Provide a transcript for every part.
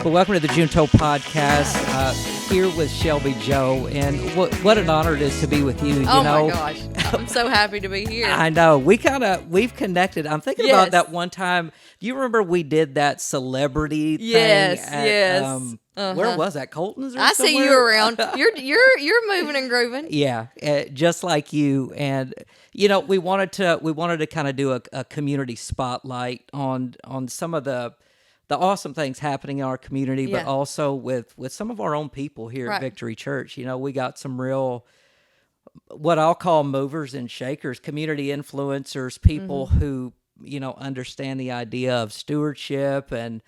Well, welcome to the Junto Podcast. Here with Shelby Jo, and what an honor it is to be with you. Oh my gosh, I'm so happy to be here. I know we've connected. I'm thinking about that one time. Do you remember we did that celebrity thing? Yes. Where was that? Colton's? Or I somewhere? see you around. You're moving and grooving. Yeah, just like you. And we wanted to kind of do a community spotlight on some of the awesome things happening in our community, but also with some of our own people here at Victory Church. We got some real, what I'll call movers and shakers, community influencers, people who, understand the idea of stewardship and,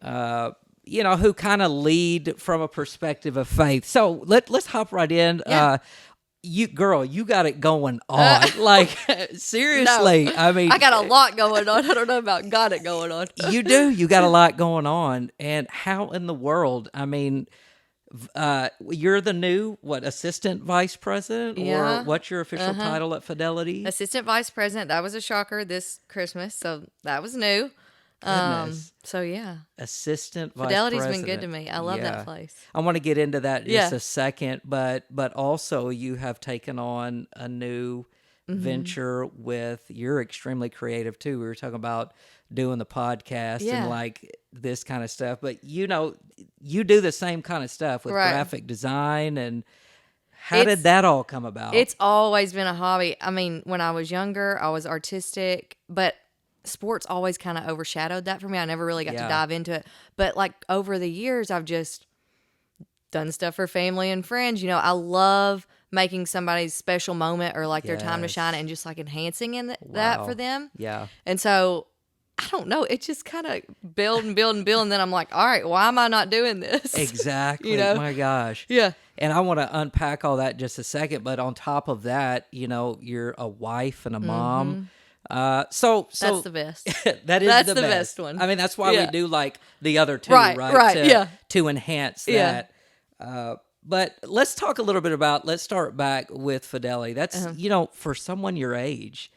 who kind of lead from a perspective of faith. So let's hop right in. Yeah. You got it going on. Seriously. No, I mean, I got a lot going on. I don't know about got it going on. You do. You got a lot going on. And how in the world? I mean, you're the new, assistant vice president? Yeah. Or what's your official title at Fidelity? Assistant vice president. That was a shocker this Christmas. So that was new. Goodness. So yeah. Assistant vice Fidelity's president. been good to me. I love that place. I want to get into that in just a second, but also you have taken on a new venture you're extremely creative too. We were talking about doing the podcast and this kind of stuff, but you do the same kind of stuff with graphic design. And how did that all come about? It's always been a hobby. I mean, when I was younger, I was artistic, but sports always kind of overshadowed that for me. I never really got to dive into it. But over the years, I've just done stuff for family and friends. I love making somebody's special moment or their time to shine and just enhancing that for them. Yeah. And so I don't know. It just kind of build and build and build. And then I'm like, all right, why am I not doing this? Exactly. My gosh. Yeah. And I want to unpack all that in just a second. But on top of that, you're a wife and a mom. So that's the best. That's the best one. I mean, that's why we do the other two, right? To enhance that. But let's talk a little bit let's start back with Fidelity. That's, for someone your age,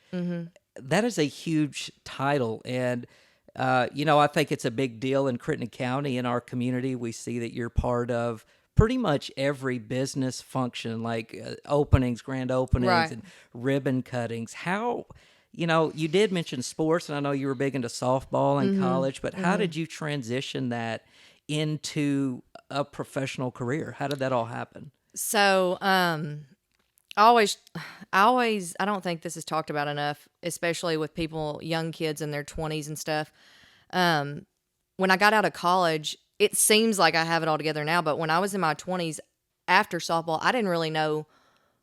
that is a huge title. And, I think it's a big deal in Crittenden County. In our community, we see that you're part of pretty much every business function, openings, grand openings, and ribbon cuttings. How... you did mention sports, and I know you were big into softball in college, but how did you transition that into a professional career? How did that all happen? So, I don't think this is talked about enough, especially with people, young kids in their 20s and stuff. When I got out of college, it seems like I have it all together now, but when I was in my 20s, after softball, I didn't really know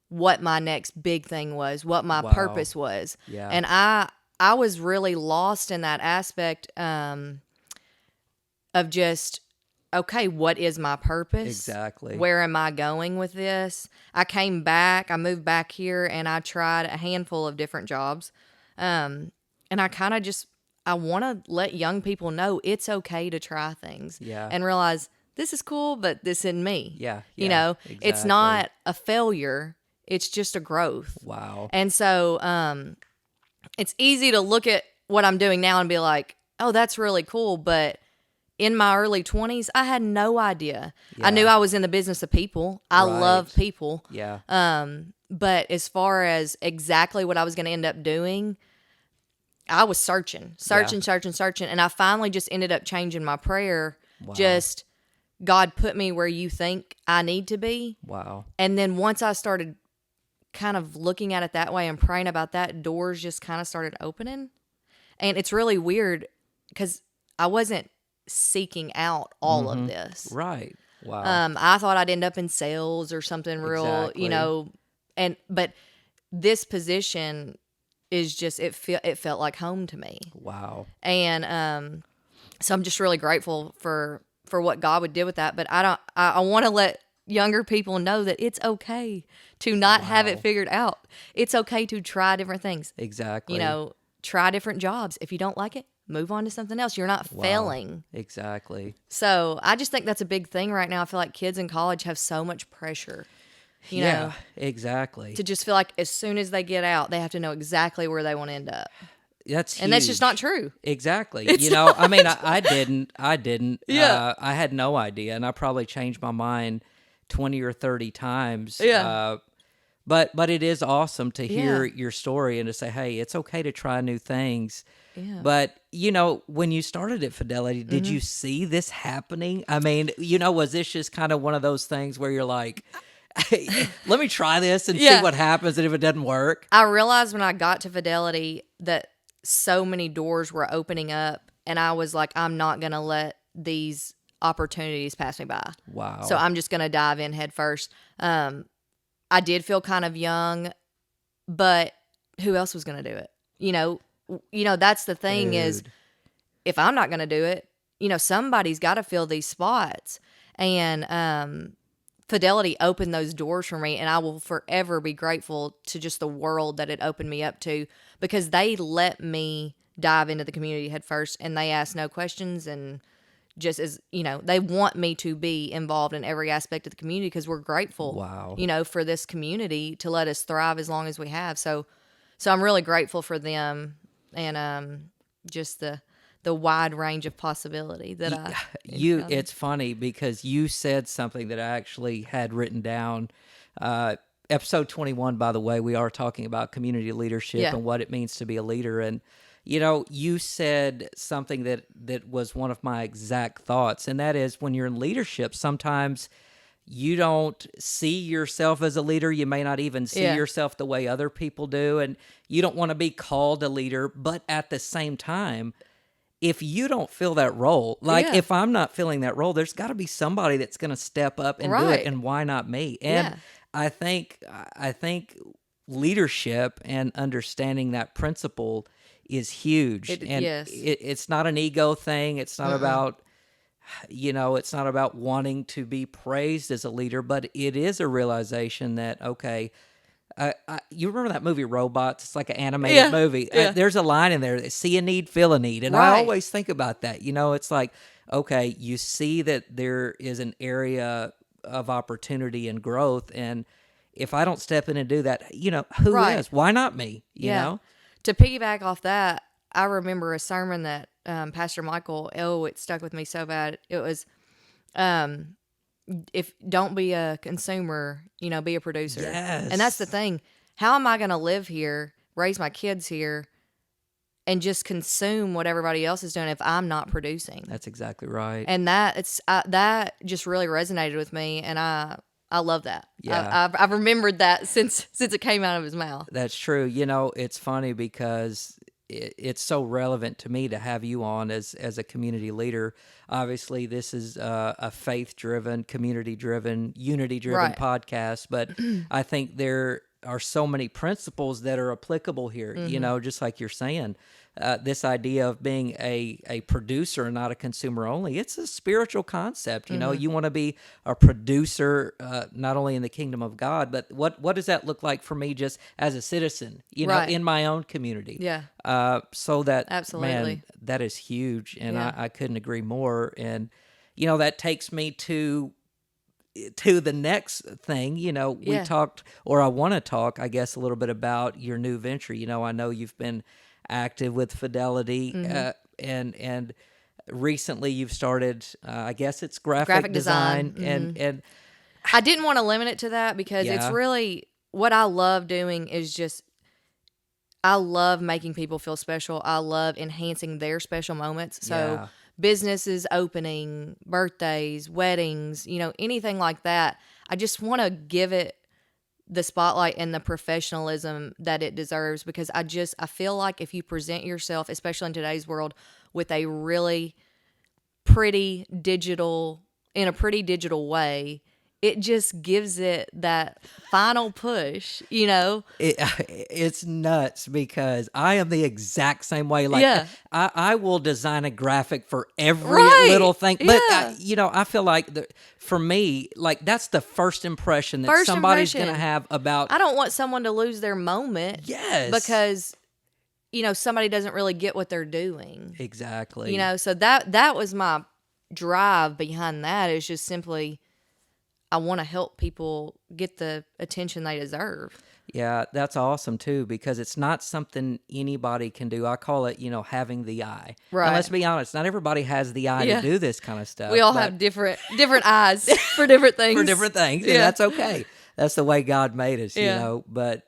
what my next big thing was, what my purpose was. Yeah. And I was really lost in that aspect of just, okay, what is my purpose? Exactly. Where am I going with this? I moved back here, and I tried a handful of different jobs. And I kind of I want to let young people know it's okay to try things. Yeah. And realize this is cool, but this isn't me. Yeah. Exactly. It's not a failure. It's just a growth. Wow. And so it's easy to look at what I'm doing now and be like, oh, that's really cool. But in my early 20s, I had no idea. Yeah. I knew I was in the business of people. I love people. Yeah. But as far as exactly what I was going to end up doing, I was searching. And I finally just ended up changing my prayer. Wow. Just, God, put me where you think I need to be. Wow. And then once I started kind of looking at it that way and praying about that, doors just kind of started opening. And it's really weird because I wasn't seeking out all of this. Right. Wow. I thought I'd end up in sales or something real, but this position is just, it felt like home to me. Wow. And so I'm just really grateful for what God would do with that. But I want to let younger people know that it's okay to not have it figured out. It's okay to try different things. Exactly. Try different jobs. If you don't like it, move on to something else. You're not failing. Exactly. So I just think that's a big thing right now. I feel like kids in college have so much pressure. You know, exactly. To just feel like as soon as they get out, they have to know exactly where they want to end up. That's huge. And that's just not true. Exactly. I mean, I didn't. Yeah. I had no idea, and I probably changed my mind 20 or 30 times. Yeah. But it is awesome to hear Yeah. your story and to say, hey, it's okay to try new things. Yeah. But, when you started at Fidelity, did you see this happening? I mean, was this just kind of one of those things where you're like, hey, let me try this and see what happens, and if it doesn't work? I realized when I got to Fidelity that so many doors were opening up, and I was like, I'm not going to let these opportunities pass me by. Wow. So I'm just going to dive in head first. I did feel kind of young, but who else was going to do it? That's the thing is, if I'm not going to do it, somebody's got to fill these spots. And Fidelity opened those doors for me, and I will forever be grateful to just the world that it opened me up to, because they let me dive into the community head first, and they ask no questions, and just as, they want me to be involved in every aspect of the community because we're grateful, Wow. For this community to let us thrive as long as we have. So I'm really grateful for them, and just the wide range of possibility that I encountered. It's funny because you said something that I actually had written down. Episode 21, by the way, we are talking about community leadership and what it means to be a leader. And you said something that was one of my exact thoughts, and that is, when you're in leadership, sometimes you don't see yourself as a leader. You may not even see yourself the way other people do, and you don't want to be called a leader. But at the same time, if you don't fill that role, if I'm not filling that role, there's got to be somebody that's going to step up and do it, and why not me? And I think leadership and understanding that principle is huge. It's not an ego thing. It's not about, it's not about wanting to be praised as a leader, but it is a realization that, okay, you remember that movie Robots? It's like an animated movie. There's a line in there, see a need, fill a need. And I always think about that. It's like, okay, you see that there is an area of opportunity and growth, and if I don't step in and do that, who is? Why not me? You know? To piggyback off that, I remember a sermon that Pastor Michael, it stuck with me so bad. It was, if don't be a consumer, be a producer. Yes. And that's the thing. How am I going to live here, raise my kids here, and just consume what everybody else is doing if I'm not producing? That's exactly right. And that just really resonated with me, and I love that. Yeah. I've remembered that since it came out of his mouth. That's true. It's funny because it's so relevant to me to have you on as a community leader. Obviously, this is a faith-driven, community-driven, unity-driven podcast, but I think there are so many principles that are applicable here, just like you're saying. This idea of being a producer and not a consumer only, it's a spiritual concept. You want to be a producer, not only in the kingdom of God, but what does that look like for me just as a citizen, in my own community? Yeah. So that, absolutely, man, that is huge. And I couldn't agree more. And, that takes me to the next thing. We talked, or I want to talk, I guess, a little bit about your new venture. I know you've been active with Fidelity, and recently you've started, I guess it's graphic design. And I didn't want to limit it to that because it's really what I love doing is just, I love making people feel special. I love enhancing their special moments. So businesses opening, birthdays, weddings, anything like that. I just want to give it the spotlight and the professionalism that it deserves, because I feel like if you present yourself, especially in today's world, with a really pretty digital way, it just gives it that final push, It's nuts because I am the exact same way. Like, I will design a graphic for every little thing. But, I feel like for me, like, that's the first impression that somebody's going to have about. I don't want someone to lose their moment. Yes. Because, somebody doesn't really get what they're doing. Exactly. So that was my drive behind that, is just simply, I want to help people get the attention they deserve. Yeah, that's awesome too, because it's not something anybody can do. I call it, having the eye. And let's Right. be honest, not everybody has the eye to Yeah. do this kind of stuff. We all but have different eyes for different things. for different things, and Yeah. that's okay. That's the way God made us, Yeah. But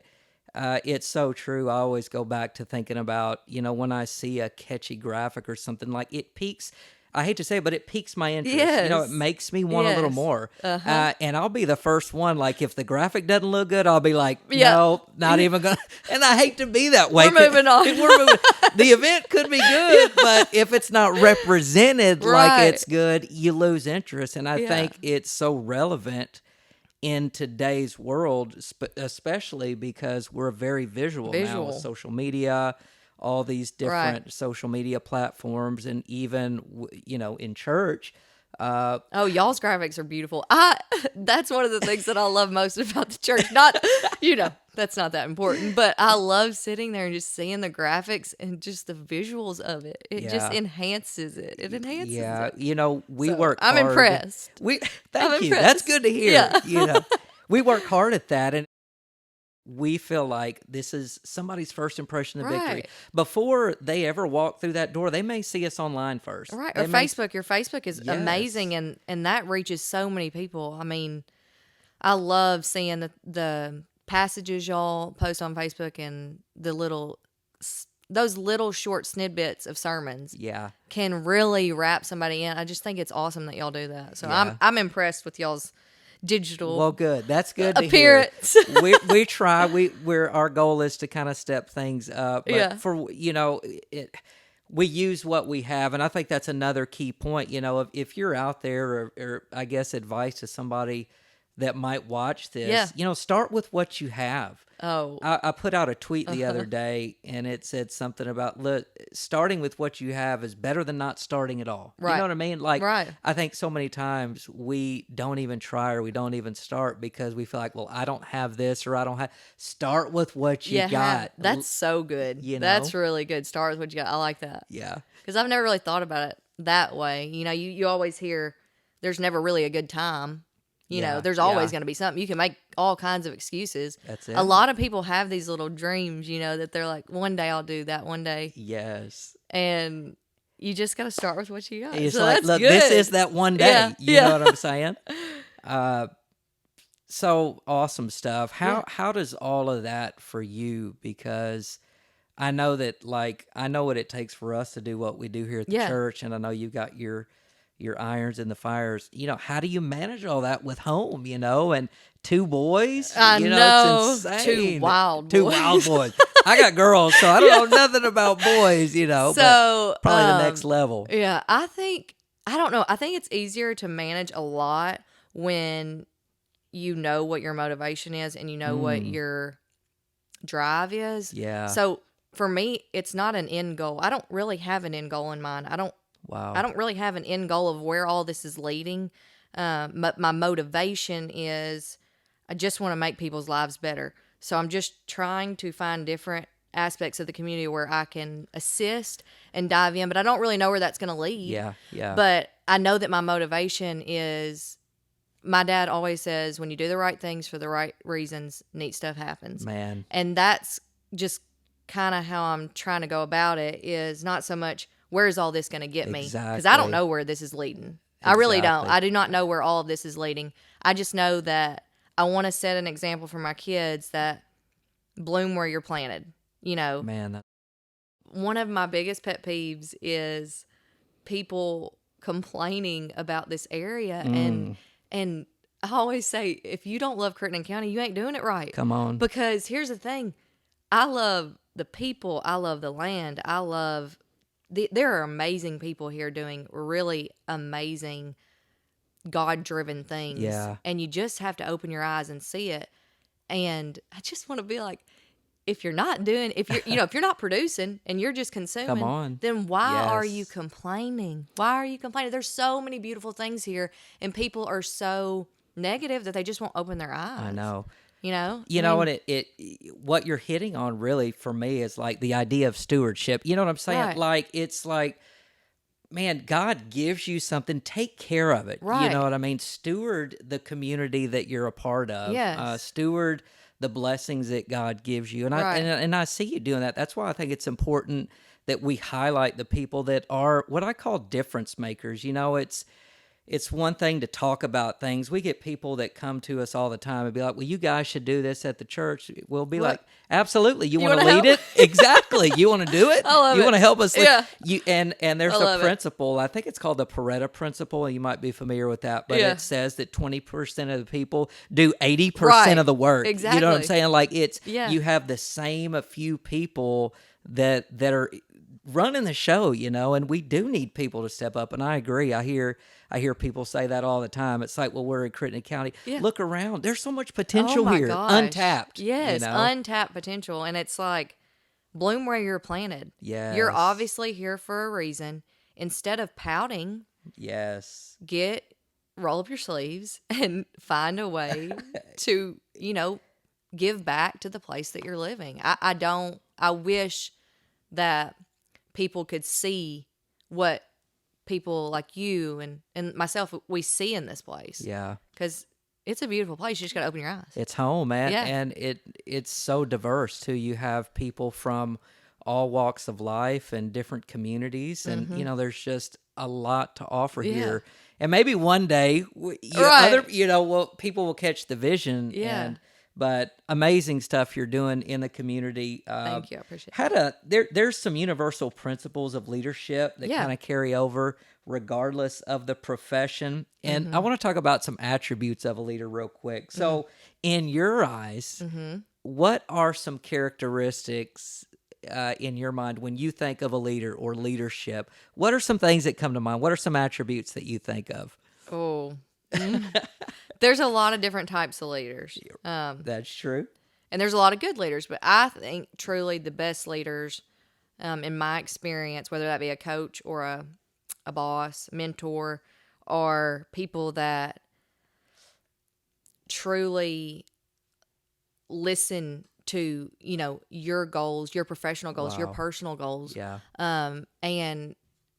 it's so true. I always go back to thinking about, when I see a catchy graphic or something, like it piques. I hate to say it, but it piques my interest. It Yes. makes me want a little Yes. more. Uh-huh. And I'll be the first one. Like, if the graphic doesn't look good, I'll be like, Yeah. no, not even going to. And I hate to be that way. We're moving on. We're moving. The event could be good, but if it's not represented like Right. it's good, you lose interest. And I Yeah. think it's so relevant in today's world, especially because we're very visual now with social media, all these different social media platforms, and even in church. Oh, y'all's graphics are beautiful. That's one of the things that I love most about the church. Not, that's not that important, but I love sitting there and just seeing the graphics and just the visuals of it. It just enhances it. It enhances it. We So, work I'm hard. impressed. Thank you. impressed. That's good to hear. Yeah. We work hard at that, and we feel like this is somebody's first impression of victory. Right. Before they ever walk through that door, they may see us online first. Right. They Or may- Facebook. Your Facebook is Yes. amazing, and that reaches so many people. I mean, I love seeing the passages y'all post on Facebook and those little short snippets of sermons Yeah. can really wrap somebody in. I just think it's awesome that y'all do that. So Yeah. I'm impressed with y'all's digital Well, good. That's good to appearance. hear. We try. Our goal is to kind of step things up. But Yeah. for we use what we have, and I think that's another key point. If you're out there, or I guess advice to somebody that might watch this, start with what you have. Oh. I put out a tweet the other day, and it said something about, look, starting with what you have is better than not starting at all. Right. You know what I mean? Like, Right. I think so many times we don't even try, or we don't even start because we feel like, well, I don't have this, or I don't have. Start with what you got. That's so good. That's really good. Start with what you got. I like that. Yeah. Because I've never really thought about it that way. You always hear there's never really a good time. There's always going to be something. You can make all kinds of excuses. That's it. A lot of people have these little dreams, that they're like, one day I'll do that, one day. Yes. And you just got to start with what you got. It's so like, that's look, good. this is that one day. Yeah. You know what I'm saying? So awesome stuff. How does all of that for you? Because I know that, I know what it takes for us to do what we do here at the church, and I know you've got your irons in the fires. How do you manage all that with home, and two boys? I know. It's insane. Two wild boys. I got girls, so I don't know nothing about boys, So but probably the next level. Yeah, I don't know. I think it's easier to manage a lot when you know what your motivation is and you know what your drive is. Yeah. So for me, it's not an end goal. I don't really have an end goal in mind. I don't really have an end goal of where all this is leading. My motivation is I just want to make people's lives better. So I'm just trying to find different aspects of the community where I can assist and dive in, but I don't really know where that's going to lead. Yeah, yeah. But I know that my motivation is, my dad always says, when you do the right things for the right reasons, neat stuff happens. Man. And that's just kind of how I'm trying to go about it, is not so much, where's all this going to get me? Because I don't know where this is leading. I really don't. I do not know where all of this is leading. I just know that I want to set an example for my kids that bloom where you're planted. Man. One of my biggest pet peeves is people complaining about this area. And I always say, if you don't love Crittenden County, you ain't doing it right. Come on. Because here's the thing. I love the people. I love the land. I love... there are amazing people here doing really amazing God-driven things. Yeah. And you just have to open your eyes and see it. And I just want to be like, if you're not producing and you're just consuming, Come on. then why are Yes. you complaining? Why are you complaining? There's so many beautiful things here, and people are so negative that they just won't open their eyes. I know. And what you're hitting on really for me is like the idea of stewardship. You know what I'm saying? Right. Like, it's like, man, God gives you something, take care of it. Right. You know what I mean? Steward the community that you're a part of. Yes. Steward the blessings that God gives you. And Right. and I see you doing that. That's why I think it's important that we highlight the people that are what I call difference makers. It's one thing to talk about things. We get people that come to us all the time and be like, well, you guys should do this at the church. We'll be like, absolutely. You want to lead it? Exactly. You want to do it? I love you it. want to help us? Yeah. And there's I a love it. principle. I think it's called the Pareto principle. You might be familiar with that, but it says that 20% of the people do 80% of the work. Exactly. You know what I'm saying? Like Yeah. you have the same a few people that are running the show, and we do need people to step up. And I agree. I hear people say that all the time. It's like, well, we're in Crittenden County. Yeah. Look around. There's so much potential my here, gosh. untapped. Yes, untapped potential. And it's like, bloom where you're planted. Yes. You're obviously here for a reason. Instead of pouting, Yes. roll up your sleeves and find a way to, give back to the place that you're living. I wish that people could see what people like you and myself, we see in this place. Yeah. Because it's a beautiful place. You just got to open your eyes. It's home, man. Yeah. And it's so diverse, too. You have people from all walks of life and different communities. And, there's just a lot to offer here. And maybe one day, people will catch the vision. Yeah. But amazing stuff you're doing in the community. Thank you. I appreciate it. There's some universal principles of leadership that kind of carry over regardless of the profession. And I want to talk about some attributes of a leader real quick. So in your eyes, what are some characteristics in your mind when you think of a leader or leadership? What are some things that come to mind? What are some attributes that you think of? Oh, there's a lot of different types of leaders. That's true. And there's a lot of good leaders, but I think truly the best leaders, in my experience, whether that be a coach or a boss, mentor, are people that truly listen to, your goals, your professional goals, your personal goals, and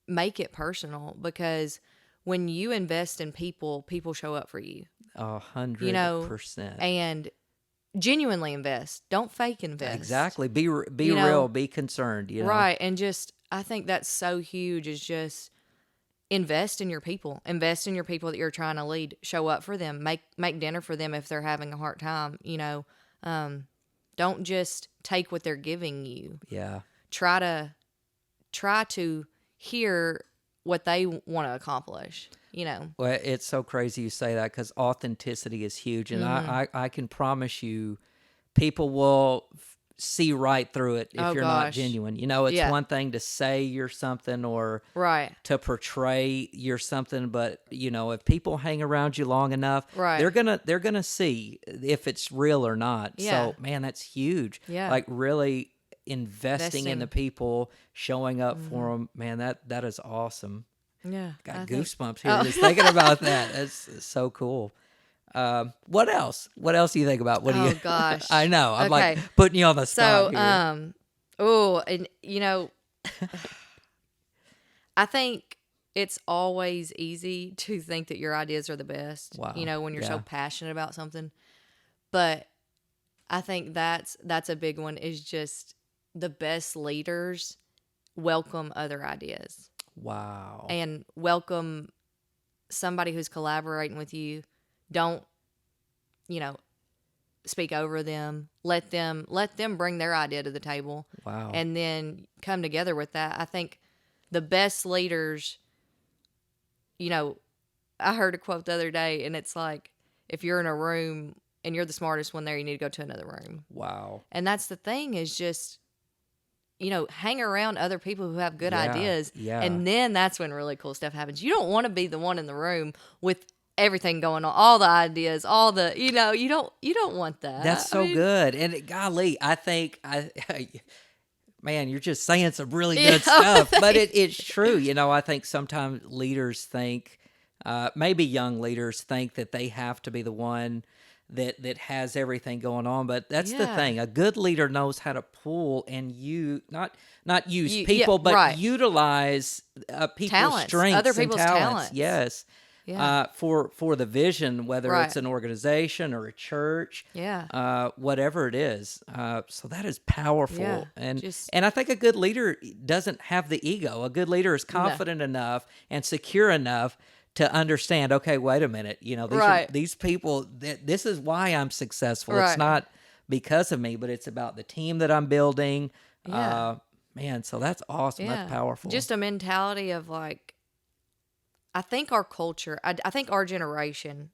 make it personal, because when you invest in people, people show up for you. 100%. And genuinely invest. Don't fake invest. Exactly. Be real. Be concerned. Right. And I think that's so huge, is just invest in your people. Invest in your people that you're trying to lead. Show up for them. Make dinner for them if they're having a hard time. Don't just take what they're giving you. Yeah. Try to hear what they want to accomplish, Well, it's so crazy you say that, because authenticity is huge. And I can promise you, people will see right through it if you're not genuine. It's one thing to say you're something or to portray you're something, but if people hang around you long enough, they're gonna see if it's real or not. Yeah. So man, that's huge. Yeah. Like really investing in the people, showing up for them, man, that is awesome. Yeah. Got goosebumps here just thinking about that. That's so cool. What else? What else do you think about? What do you? Oh gosh, I know. I'm okay. like putting you on the spot here. And I think it's always easy to think that your ideas are the best. Wow. When you're so passionate about something. But I think that's a big one, is just the best leaders welcome other ideas. Wow. And welcome somebody who's collaborating with you. Don't, speak over them. Let them bring their idea to the table. Wow. And then come together with that. I think the best leaders, I heard a quote the other day, and it's like, if you're in a room and you're the smartest one there, you need to go to another room. Wow. And that's the thing, is just, hang around other people who have good ideas. Yeah. And then that's when really cool stuff happens. You don't want to be the one in the room with everything going on, all the ideas, all the, you don't want that. That's so good. And golly, I think man, you're just saying some really good stuff, but it's true. I think sometimes leaders think, maybe young leaders think that they have to be the one that has everything going on, but that's the thing. A good leader knows how to pull and not use people, but utilize people's talents, strengths, other people's and talents. talents. Yes, for the vision, whether Right. it's an organization or a church, whatever it is. So that is powerful. And I think a good leader doesn't have the ego. A good leader is confident enough and secure enough to understand, okay, wait a minute, these people, this is why I'm successful. Right. It's not because of me, but it's about the team that I'm building. Man, so that's awesome. That's powerful. Just a mentality of like, I think our culture, I think our generation,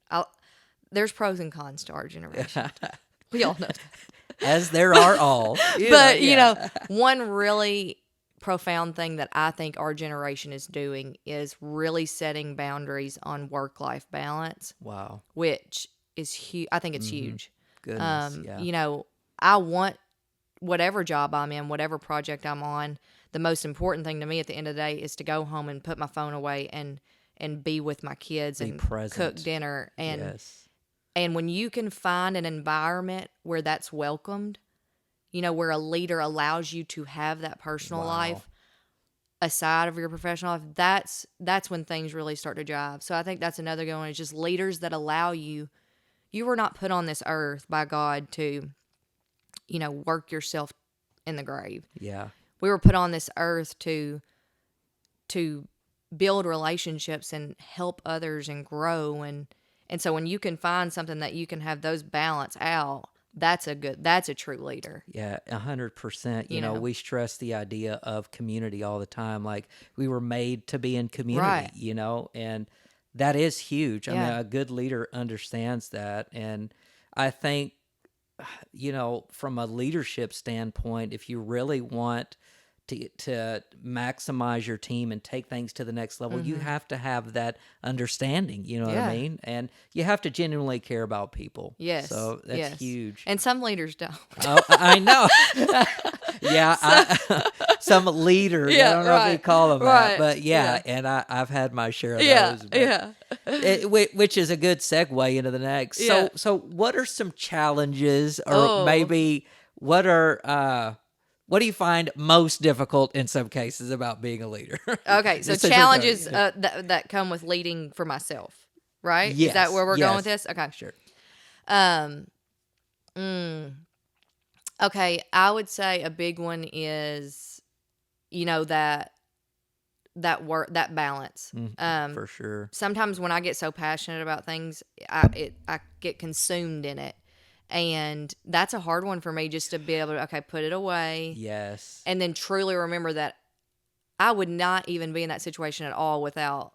there's pros and cons to our generation. We all know that. As there are all. One really profound thing that I think our generation is doing is really setting boundaries on work-life balance. Wow. Which is huge. I think it's huge. Goodness, I want whatever job I'm in, whatever project I'm on, the most important thing to me at the end of the day is to go home and put my phone away and be with my kids and cook dinner. And when you can find an environment where that's welcomed, where a leader allows you to have that personal life aside of your professional life, that's when things really start to jive. So I think that's another good one. It's just leaders that allow you were not put on this earth by God to, work yourself in the grave. Yeah. We were put on this earth to build relationships and help others and grow. And so when you can find something that you can have those balance out, that's a true leader. Yeah, 100%. We stress the idea of community all the time. Like we were made to be in community, and that is huge. I mean, a good leader understands that. And I think, from a leadership standpoint, if you really want to maximize your team and take things to the next level, you have to have that understanding, what I mean? And you have to genuinely care about people. Yes. So that's huge. And some leaders don't. Oh, I know. Some leaders, I don't know if we call them that, but and I've had my share of those. Which is a good segue into the next. So what are some challenges or maybe what do you find most difficult in some cases about being a leader? Okay, so challenges that come with leading for myself, right? Yes, is that where we're going with this? Okay, sure. Okay, I would say a big one is, that work, that balance. For sure. Sometimes when I get so passionate about things, I get consumed in it. And that's a hard one for me, just to be able to, put it away. Yes. And then truly remember that I would not even be in that situation at all without,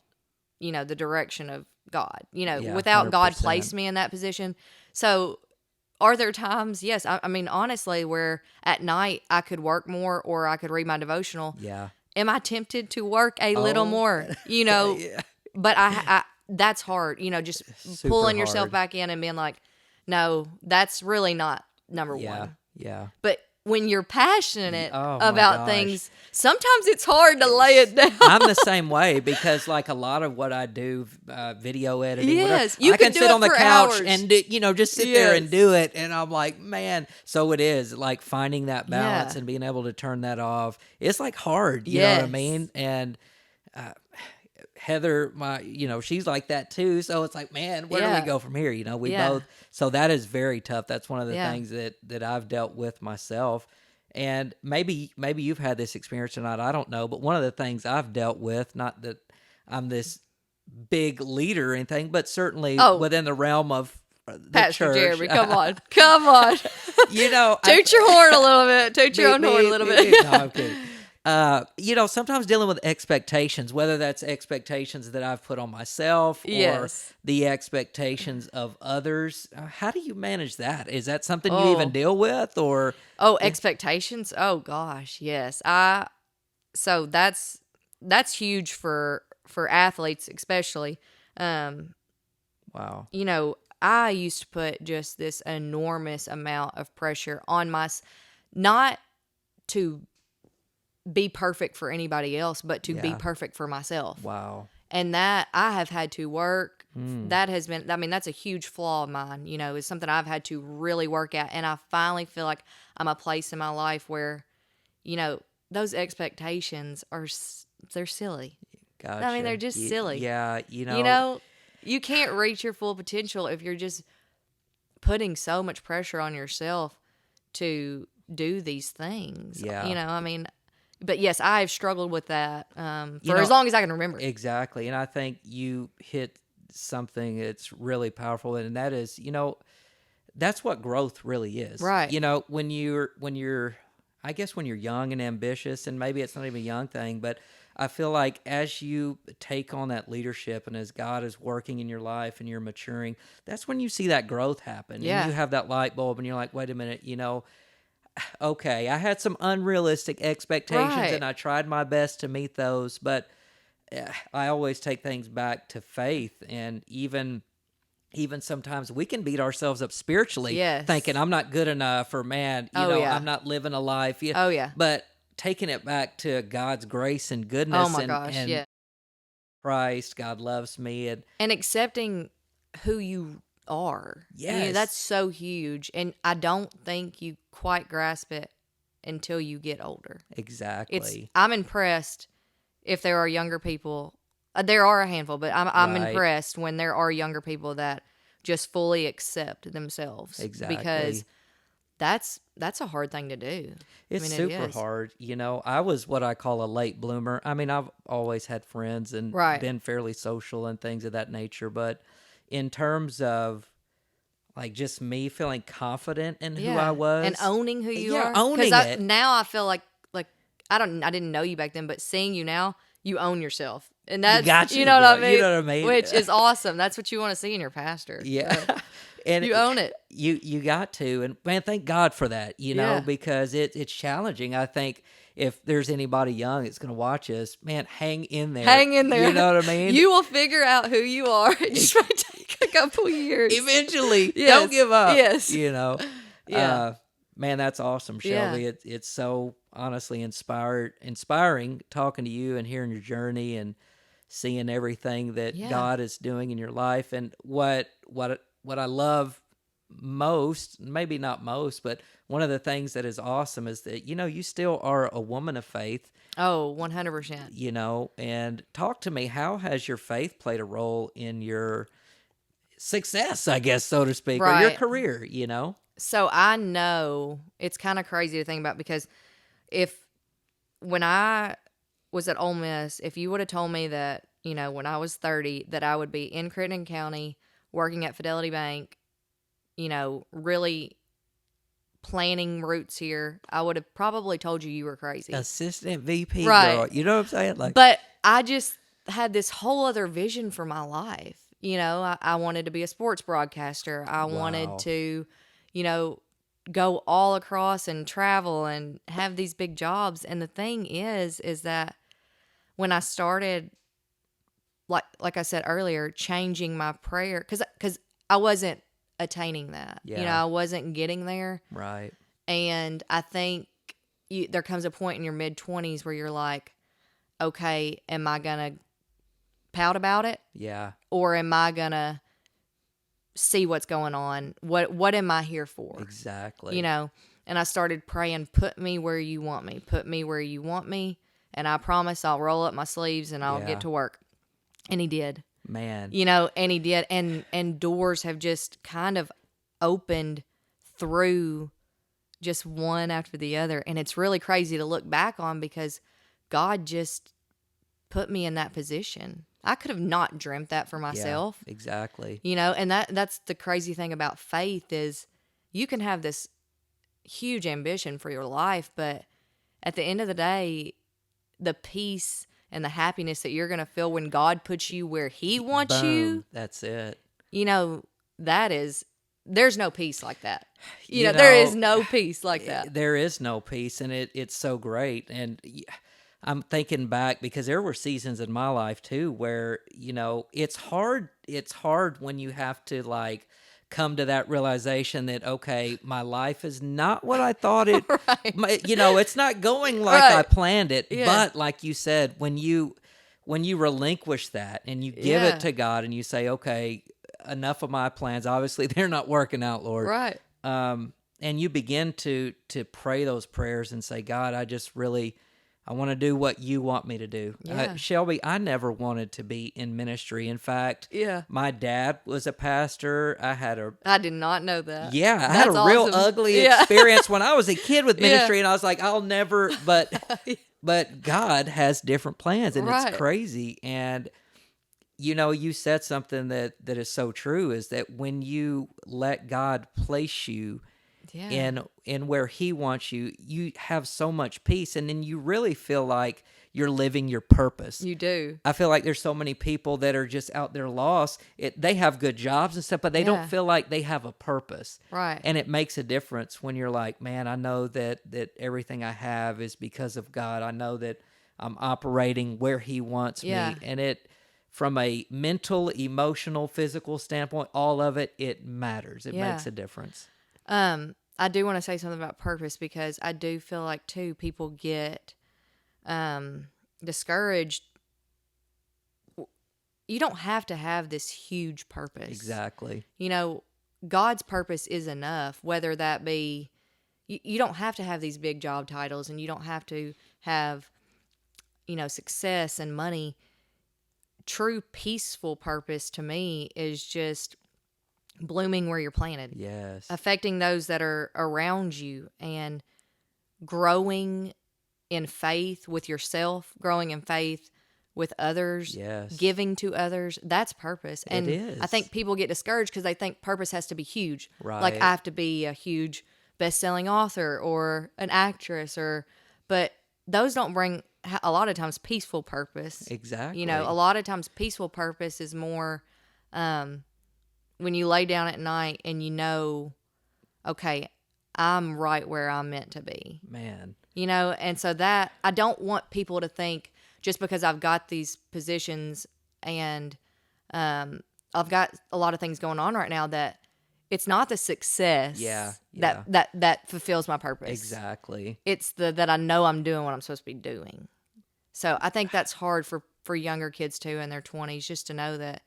the direction of God, without 100%. God placed me in that position. So are there times, yes, I mean, honestly, where at night I could work more or I could read my devotional. Yeah. Am I tempted to work a little more, but I that's hard, just super pulling yourself hard. back in and being like, no, that's really not number one. Yeah. But when you're passionate about things, sometimes it's hard to lay it down. I'm the same way because like a lot of what I do, video editing, yes, I can sit on the couch hours. And just sit there and do it. And I'm like, man, so it is like finding that balance and being able to turn that off. It's like hard, you know what I mean? And, Heather, she's like that too. So it's like, man, where do we go from here? We both. So that is very tough. That's one of the things that I've dealt with myself. And maybe you've had this experience or not. I don't know. But one of the things I've dealt with, not that I'm this big leader or anything, but certainly within the realm of the Pastor church. Jeremy, come on. Toot your horn a little bit. Toot your own horn a little bit. No, I'm kidding. Sometimes dealing with expectations, whether that's expectations that I've put on myself or the expectations of others. How do you manage that? Is that something you even deal with or? Expectations. Oh gosh. Yes. So that's huge for athletes, especially. Wow. I used to put just this enormous amount of pressure on not to be perfect for anybody else, but to be perfect for myself. Wow. And that I have had to work. That has been, that's a huge flaw of mine, is something I've had to really work at. And I finally feel like I'm a place in my life where, those expectations they're silly. Gotcha. I mean, they're just silly. Yeah. You can't reach your full potential if you're just putting so much pressure on yourself to do these things. Yeah. You know, I mean, but yes, I've struggled with that for You know, as long as I can remember. Exactly. And I think you hit something that's really powerful, and that is, that's what growth really is. Right. When you're I guess when you're young and ambitious, and maybe it's not even a young thing, but I feel like as you take on that leadership and as God is working in your life and you're maturing, that's when you see that growth happen. Yeah. And you have that light bulb and you're like, wait a minute, okay, I had some unrealistic expectations Right. and I tried my best to meet those, but I always take things back to faith. And even sometimes we can beat ourselves up spiritually, Yes. thinking I'm not good enough, or man, I'm not living a life. Oh, yeah. But taking it back to God's grace and goodness, Oh my gosh, and yeah. Christ, God loves me, And accepting who you are. Yes. That's so huge. And I don't think you quite grasp it until you get older. exactly. I'm impressed if there are younger people. There are a handful, but I'm Right. impressed when there are younger people that just fully accept themselves. Exactly. Because that's a hard thing to do. It's it super is. hard. I was what I call a late bloomer. I mean, I've always had friends and Right. been fairly social and things of that nature. But in terms of like just me feeling confident in who I was and owning who you are. owning it. Now I feel like I didn't know you back then, but seeing you now, you own yourself, and that's got you, know what bro. I mean. You know what I mean? Which is awesome. That's what you want to see in your pastor. Yeah. So, And you own it. You got to, and man, thank God for that. Yeah. Because it's challenging. I think if there's anybody young that's going to watch us, man, hang in there. Hang in there. You know what I mean? You will figure out who you are. It just might take a couple years. Eventually. Yes. Don't give up. Yes. Yeah. Man, that's awesome, Shelby. Yeah. It's so honestly inspiring talking to you and hearing your journey and seeing everything that God is doing in your life. And what I love most, maybe not most, but one of the things that is awesome is that, you still are a woman of faith. Oh, 100%. And talk to me, how has your faith played a role in your success, I guess, so to speak, or your Right. career, So I know it's kind of crazy to think about, because when I was at Ole Miss, if you would have told me that, when I was 30, that I would be in Crittenden County working at Fidelity Bank, really planning roots here, I would have probably told you were crazy. Assistant VP Right. girl. You know what I'm saying? Like, But I just had this whole other vision for my life. I wanted to be a sports broadcaster. I wanted to, go all across and travel and have these big jobs. And the thing is that when I started, like I said earlier, changing my prayer, because I wasn't attaining that. Yeah. I wasn't getting there. right. And I think there comes a point in your mid-20s where you're like, okay, am I going to pout about it? Yeah. Or am I going to see what's going on? What am I here for? Exactly. And I started praying, put me where you want me. Put me where you want me. And I promise I'll roll up my sleeves and I'll get to work. And he did. Man. And he did. And doors have just kind of opened through just one after the other. And it's really crazy to look back on, because God just put me in that position. I could have not dreamt that for myself. Yeah, exactly. And that's the crazy thing about faith, is you can have this huge ambition for your life, but at the end of the day, the peace and the happiness that you're going to feel when God puts you where he wants Boom. you, That's it. there's no peace like that. You There know, is no peace like that. There is no peace, and it's so great. And I'm thinking back, because there were seasons in my life too where, it's hard. It's hard when you have to like come to that realization that, okay, my life is not what I thought it, Right. it's not going like Right. I planned it. Yeah. But like you said, when you relinquish that and you give Yeah. it to God and you say, okay, enough of my plans, obviously they're not working out, Lord. Right. And you begin to pray those prayers and say, God, I want to do what you want me to do. Yeah. Shelby, I never wanted to be in ministry. In fact, Yeah. my dad was a pastor. I did not know that. I had That's a real awesome. ugly Yeah. experience when I was a kid with Yeah. ministry, and I was like, I'll never, but God has different plans, and Right. it's crazy. And you said something that is so true, is that when you let God place you Yeah. in where He wants you, you have so much peace, and then you really feel like you're living your purpose. You do. I feel like there's so many people that are just out there lost. They have good jobs and stuff, but they don't feel like they have a purpose. Right. And it makes a difference when you're like, man, I know that everything I have is because of God. I know that I'm operating where He wants me. And it, from a mental, emotional, physical standpoint, all of it, it matters. It makes a difference. I do want to say something about purpose, because I do feel like too people get discouraged. You don't have to have this huge purpose. Exactly. God's purpose is enough, whether that be, you don't have to have these big job titles, and you don't have to have, success and money. True peaceful purpose to me is just blooming where you're planted. Yes. Affecting those that are around you, and growing in faith with yourself, growing in faith with others, giving to others. That's purpose. And it is. I think people get discouraged because they think purpose has to be huge. Right. Like I have to be a huge best-selling author or an actress, but those don't bring a lot of times peaceful purpose. Exactly. A lot of times peaceful purpose is more when you lay down at night and okay, I'm right where I'm meant to be. Man. And so that, I don't want people to think just because I've got these positions and I've got a lot of things going on right now that it's not the success that fulfills my purpose. Exactly. It's that I know I'm doing what I'm supposed to be doing. So I think that's hard for younger kids too in their 20s, just to know that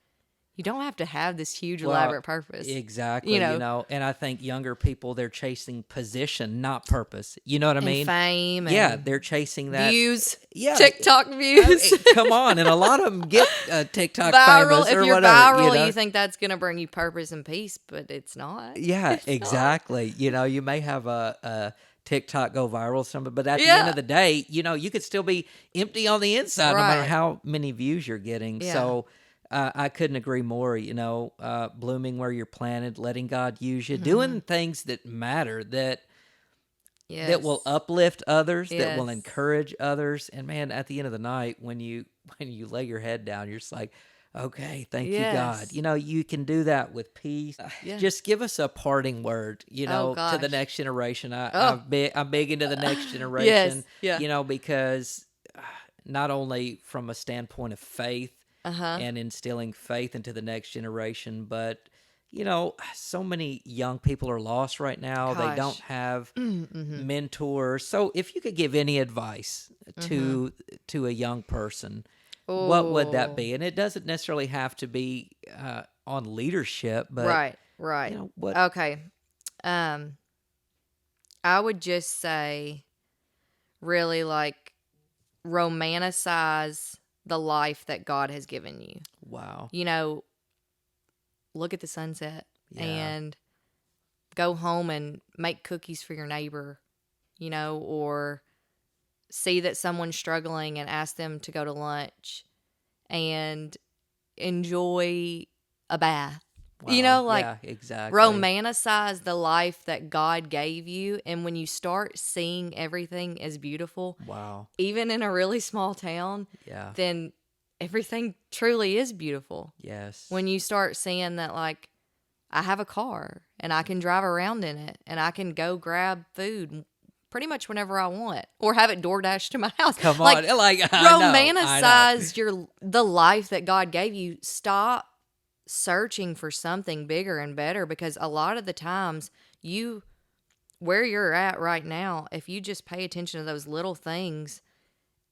you don't have to have this huge elaborate purpose. Exactly. And I think younger people, they're chasing position, not purpose. You know what I mean? Fame. And they're chasing that. Views. Yeah. TikTok views. Come on. And a lot of them get TikTok viral. famous If or you're whatever. viral, you think that's going to bring you purpose and peace, but it's not. Yeah, exactly. You may have a TikTok go viral, something, but at the end of the day, you could still be empty on the inside, no matter how many views you're getting. Yeah. So I couldn't agree more. Blooming where you're planted, letting God use you, doing things that matter, that will uplift others, that will encourage others. And man, at the end of the night, when you lay your head down, you're just like, okay, thank you, God. You can do that with peace. Just give us a parting word, to the next generation. I'm big into the next generation, because not only from a standpoint of faith and instilling faith into the next generation, but so many young people are lost right now. They don't have mentors. So if you could give any advice to a young person, what would that be? And it doesn't necessarily have to be on leadership, but right. What? Okay. I would just say, really, like, romanticize the life that God has given you. Wow. Look at the sunset and go home and make cookies for your neighbor, or see that someone's struggling and ask them to go to lunch and enjoy a bath. Wow. Exactly. Romanticize the life that God gave you. And when you start seeing everything as beautiful, even in a really small town, then everything truly is beautiful. Yes. When you start seeing that, like, I have a car and I can drive around in it and I can go grab food pretty much whenever I want, or have it DoorDash to my house. Come on. Romanticize the life that God gave you. Stop searching for something bigger and better, because a lot of the times where you're at right now, if you just pay attention to those little things,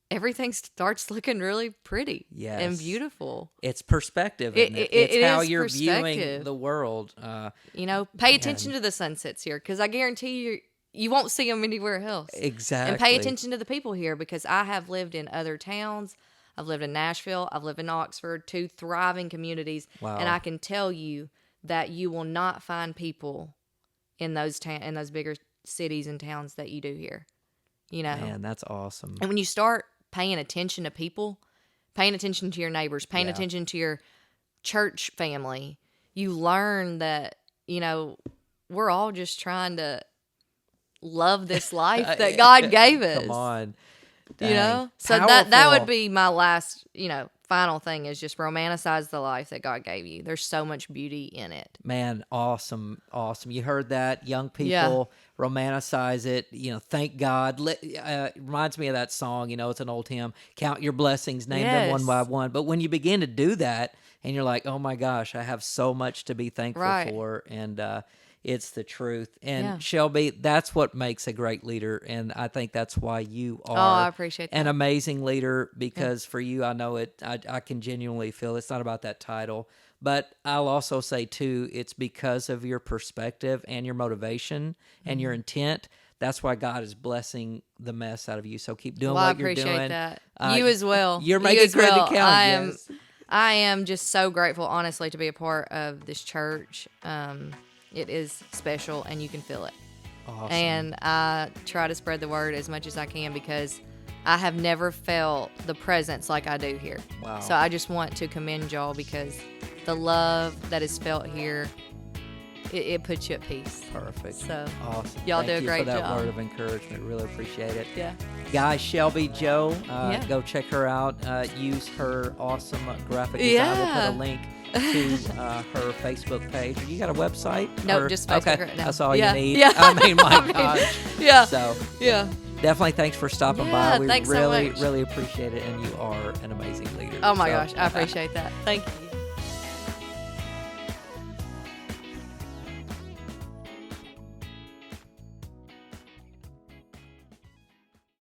everything starts looking really pretty and beautiful. It's perspective, isn't it? It's how you're viewing the world. Pay attention to the sunsets here, because I guarantee you won't see them anywhere else. Exactly. And pay attention to the people here, because I have lived in other towns. I've lived in Nashville. I've lived in Oxford, 2 thriving communities. Wow. And I can tell you that you will not find people in those bigger cities and towns that you do here. You know? Man, that's awesome. And when you start paying attention to people, paying attention to your neighbors, paying attention to your church family, you learn that, you know, we're all just trying to love this life that God gave us. Come on. Dang. You know? So that would be my last, you know, final thing, is just romanticize the life that God gave you. There's so much beauty in it. Man, awesome. Awesome. You heard that, young people, romanticize it. You know, thank God. Reminds me of that song, you know, it's an old hymn, count your blessings, name them one by one. But when you begin to do that and you're like, oh my gosh, I have so much to be thankful for. And it's the truth. And Shelby, that's what makes a great leader. And I think that's why you are I appreciate that. An amazing leader, because for you, I know it, I can genuinely feel it's not about that title. But I'll also say, too, it's because of your perspective and your motivation and your intent. That's why God is blessing the mess out of you. So keep doing what you're doing. I appreciate that. You as well. You're making credit count. I am just so grateful, honestly, to be a part of this church. It is special, and you can feel it. Awesome. And I try to spread the word as much as I can, because I have never felt the presence like I do here. Wow. So I just want to commend y'all, because the love that is felt here, it puts you at peace. Perfect. So awesome. Y'all do a great job. For that job. word of encouragement. Really appreciate it. Yeah. Guys, Shelby Jo, go check her out. Use her awesome graphic design. We'll put a link to her Facebook page. You got a website? No, just Facebook right now. That's all you need. Yeah. I mean, my gosh. Yeah. So yeah. Definitely thanks for stopping by. We thanks really, so much. really appreciate it, and you are an amazing leader. Oh my gosh, I appreciate that. Thank you.